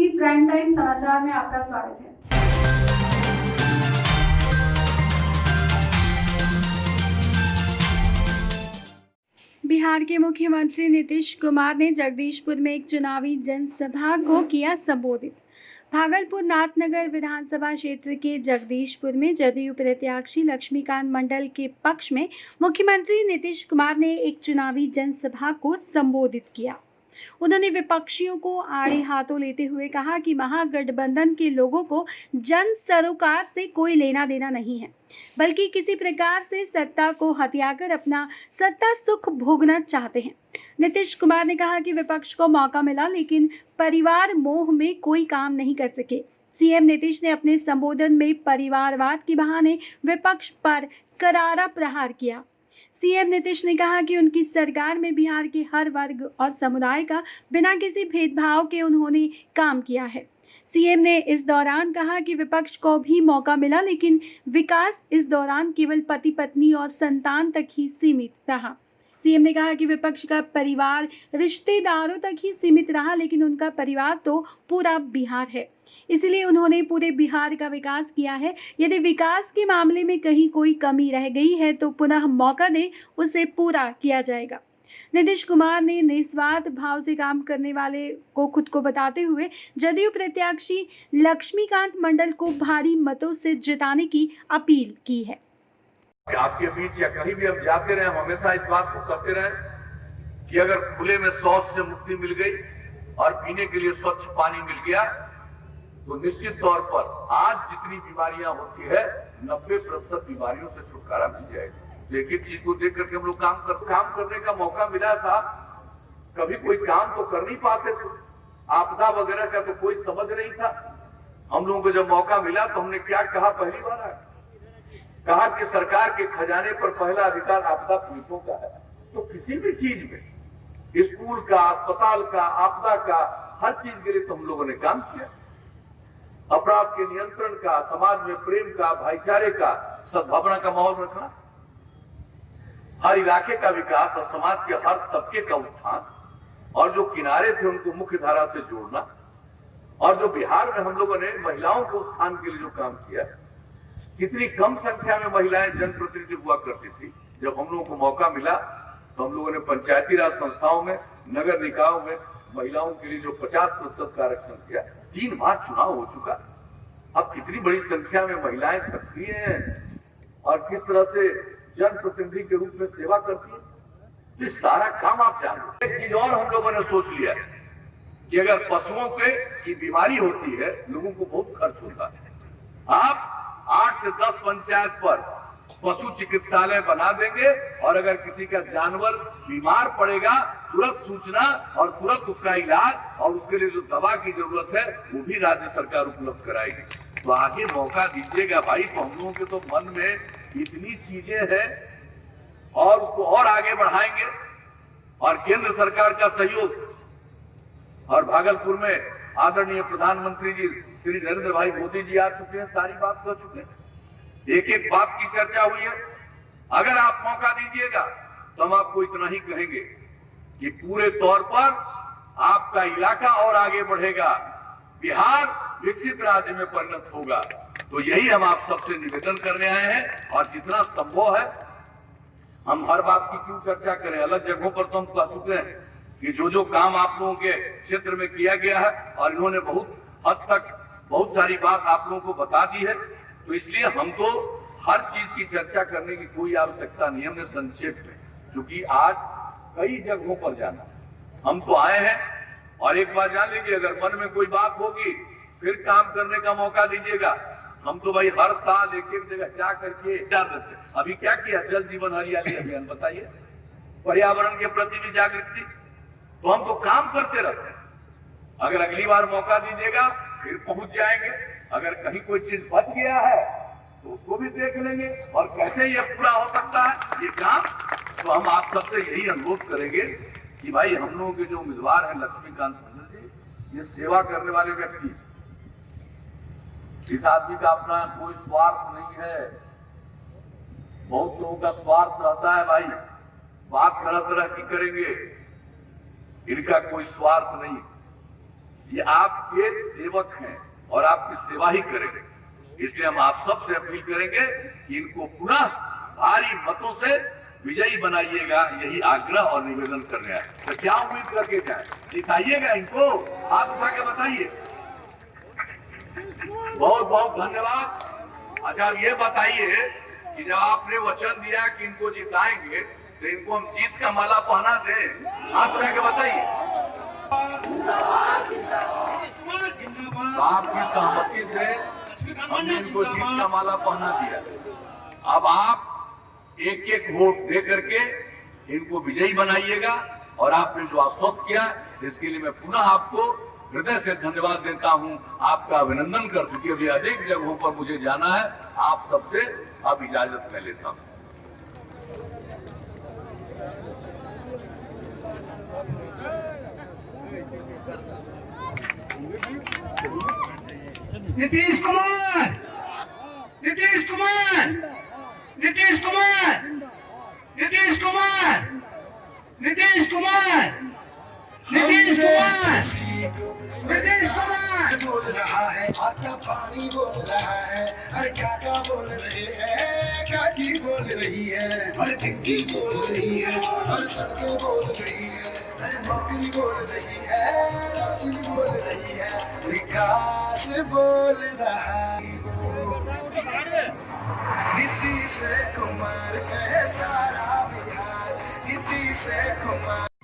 TV prime time समाचार में आपका स्वागत है। बिहार के मुख्यमंत्री नीतीश कुमार ने जगदीशपुर में एक चुनावी जनसभा को किया संबोधित। भागलपुर नाथनगर विधानसभा क्षेत्र के जगदीशपुर में जदयू प्रत्याशी लक्ष्मीकांत मंडल के पक्ष में मुख्यमंत्री नीतीश कुमार ने एक चुनावी जनसभा को संबोधित किया। उन्होंने विपक्षियों को आड़े हाथों लेते हुए कहा कि महागठबंधन के लोगों को जन सरोकार से कोई लेना देना नहीं है, बल्कि किसी प्रकार से सत्ता को हथियाकर अपना सत्ता सुख भोगना चाहते हैं। नीतीश कुमार ने कहा कि विपक्ष को मौका मिला, लेकिन परिवार मोह में कोई काम नहीं कर सके। सीएम नीतीश ने अपने संबोधन में परिवारवाद के बहाने विपक्ष पर करारा प्रहार किया। सीएम नीतीश ने कहा कि उनकी सरकार में बिहार के हर वर्ग और समुदाय का बिना किसी भेदभाव के उन्होंने काम किया है। सीएम ने इस दौरान कहा कि विपक्ष को भी मौका मिला, लेकिन विकास इस दौरान केवल पति पत्नी और संतान तक ही सीमित रहा। सीएम ने कहा कि विपक्ष का परिवार रिश्तेदारों तक ही सीमित रहा, लेकिन उनका परिवार तो पूरा बिहार है, इसलिए उन्होंने पूरे बिहार का विकास किया है। यदि विकास के मामले में कहीं कोई कमी रह गई है तो पुनः मौका दें, उसे पूरा किया जाएगा। नीतीश कुमार ने निस्वार्थ भाव से काम करने वाले को खुद को बताते हुए जदयू प्रत्याशी लक्ष्मीकांत मंडल को भारी मतों से जिताने की अपील की है। आपके बीच या कहीं भी हम जाते रहे, हम हमेशा इस बात को करते रहे कि अगर खुले में शौच से मुक्ति मिल गई और पीने के लिए स्वच्छ पानी मिल गया तो निश्चित तौर पर आज जितनी बीमारियां होती है 90% बीमारियों से छुटकारा मिल जाएगा। एक एक चीज को देख करके हम लोग काम करने का मौका मिला साहब। कभी कोई काम तो कर नहीं पाते थे, आपदा वगैरह का तो कोई समझ नहीं था। हम लोगों को जब मौका मिला तो हमने क्या कहा, पहली बार कहा कि सरकार के खजाने पर पहला अधिकार आपदा पीड़ितों का है। तो किसी भी चीज में, स्कूल का, अस्पताल का, आपदा का, हर चीज के लिए तो हम लोगों ने काम किया। अपराध के नियंत्रण का, समाज में प्रेम का, भाईचारे का, सद्भावना का माहौल रखना, हर इलाके का विकास और समाज के हर तबके का उत्थान, और जो किनारे थे उनको मुख्य धारा से जोड़ना, और जो बिहार में हम लोगों ने महिलाओं के उत्थान के लिए जो काम किया, कितनी कम संख्या में महिलाएं जनप्रतिनिधि हुआ करती थी। जब हम लोगों को मौका मिला तो हम लोगों ने पंचायती राज संस्थाओं में, नगर निकायों में महिलाओं के लिए जो 50% का आरक्षण किया, 3 बार चुनाव हो चुका। अब कितनी बड़ी संख्या में महिलाएं सक्रिय हैं और किस तरह से जनप्रतिनिधि के रूप में सेवा करती है, ये सारा काम आप जानते। एक चीज और हम लोगों ने सोच लिया कि अगर पशुओं की बीमारी होती है, लोगों को बहुत खर्च होता है। आप 8 से 10 पंचायत पर पशु चिकित्सालय बना देंगे और अगर किसी का जानवर बीमार पड़ेगा, तुरंत सूचना और तुरंत उसका इलाज और उसके लिए जो दवा की जरूरत है वो भी राज्य सरकार उपलब्ध कराएगी। तो आगे मौका दीजिएगा भाई। तो हम लोगों के तो मन में इतनी चीजें हैं और उसको और आगे बढ़ाएंगे। और केंद्र सरकार का सहयोग, और भागलपुर में आदरणीय प्रधानमंत्री जी श्री नरेंद्र भाई मोदी जी आ चुके हैं, सारी बात कर चुके हैं, एक एक बात की चर्चा हुई है। अगर आप मौका दीजिएगा तो हम आपको इतना ही कहेंगे कि पूरे तौर पर आपका इलाका और आगे बढ़ेगा, बिहार विकसित राज्य में परिणत होगा। तो यही हम आप सबसे निवेदन करने आए हैं और जितना संभव है हम हर बात की क्यों चर्चा करें। अलग जगहों पर तो हम कह चुके हैं कि जो काम आप लोगों के क्षेत्र में किया गया है और इन्होंने बहुत हद तक बहुत सारी बात आप लोगों को बता दी है, तो इसलिए हमको हर चीज की चर्चा करने की कोई आवश्यकता नहीं। हमने संक्षेप में, क्योंकि आज कई जगहों पर जाना, हम तो आए हैं। और एक बात जान लीजिए, अगर मन में कोई बात होगी फिर काम करने का मौका दीजिएगा। हम तो भाई हर साल एक एक जगह जा करके देते। अभी क्या किया, जल जीवन हरियाली अभियान बताइए, पर्यावरण के प्रति भी जागृति, तो हम तो काम करते रहते हैं। अगर अगली बार मौका दीजिएगा फिर पहुंच जाएंगे। अगर कहीं कोई चीज बच गया है तो उसको भी देख लेंगे और कैसे ये पूरा हो सकता है ये काम। तो हम आप सबसे यही अनुरोध करेंगे कि भाई हम लोगों के जो उम्मीदवार हैं लक्ष्मीकांत मंडल जी, ये सेवा करने वाले व्यक्ति, इस आदमी का अपना कोई स्वार्थ नहीं है। बहुत लोगों का स्वार्थ रहता है भाई, बात तरह तरह की करेंगे, इनका कोई स्वार्थ नहीं। ये आपके सेवक हैं और आपकी सेवा ही करेंगे। इसलिए हम आप सबसे अपील करेंगे कि इनको पुनः भारी मतों से विजयी बनाइएगा, यही आग्रह और निवेदन कर रहे हैं। तो क्या उम्मीद करके जाए, जिताइएगा इनको, हाथ उठा के बताइए। बहुत बहुत धन्यवाद। अच्छा, अब ये बताइए कि जब आपने वचन दिया कि इनको जिताएंगे तो इनको हम जीत का माला पहना दें, हाथ उठा के बताइए। आपकी सहमति से हमने इनको जीत का माला पहना दिया। अब आप एक एक वोट दे करके इनको विजयी बनाइएगा, और आपने जो आश्वस्त किया इसके लिए मैं पुनः आपको हृदय से धन्यवाद देता हूं, आपका अभिनंदन कर, क्योंकि अभी अधिक जगहों पर मुझे जाना है। आप सबसे अब इजाजत मैं लेता हूं। नीतीश कुमार, नीतीश कुमार, नीतीश कुमार, नीतीश कुमार, नीतीश कुमार, नीतीश कुमार, नीतीश कुमार बोल रहा है, आता पानी बोल रहा है, अरे काका बोल रही है, काकी बोल रही है, अरे टिंकी बोल रही है, अरे सड़कें बोल रही है, अरे नौकरी बोल रही है, रोटी बोल रही है, विकास बोल रहा है। नीतीश कुमार कहे सारा बिहार, नीतीश कुमार।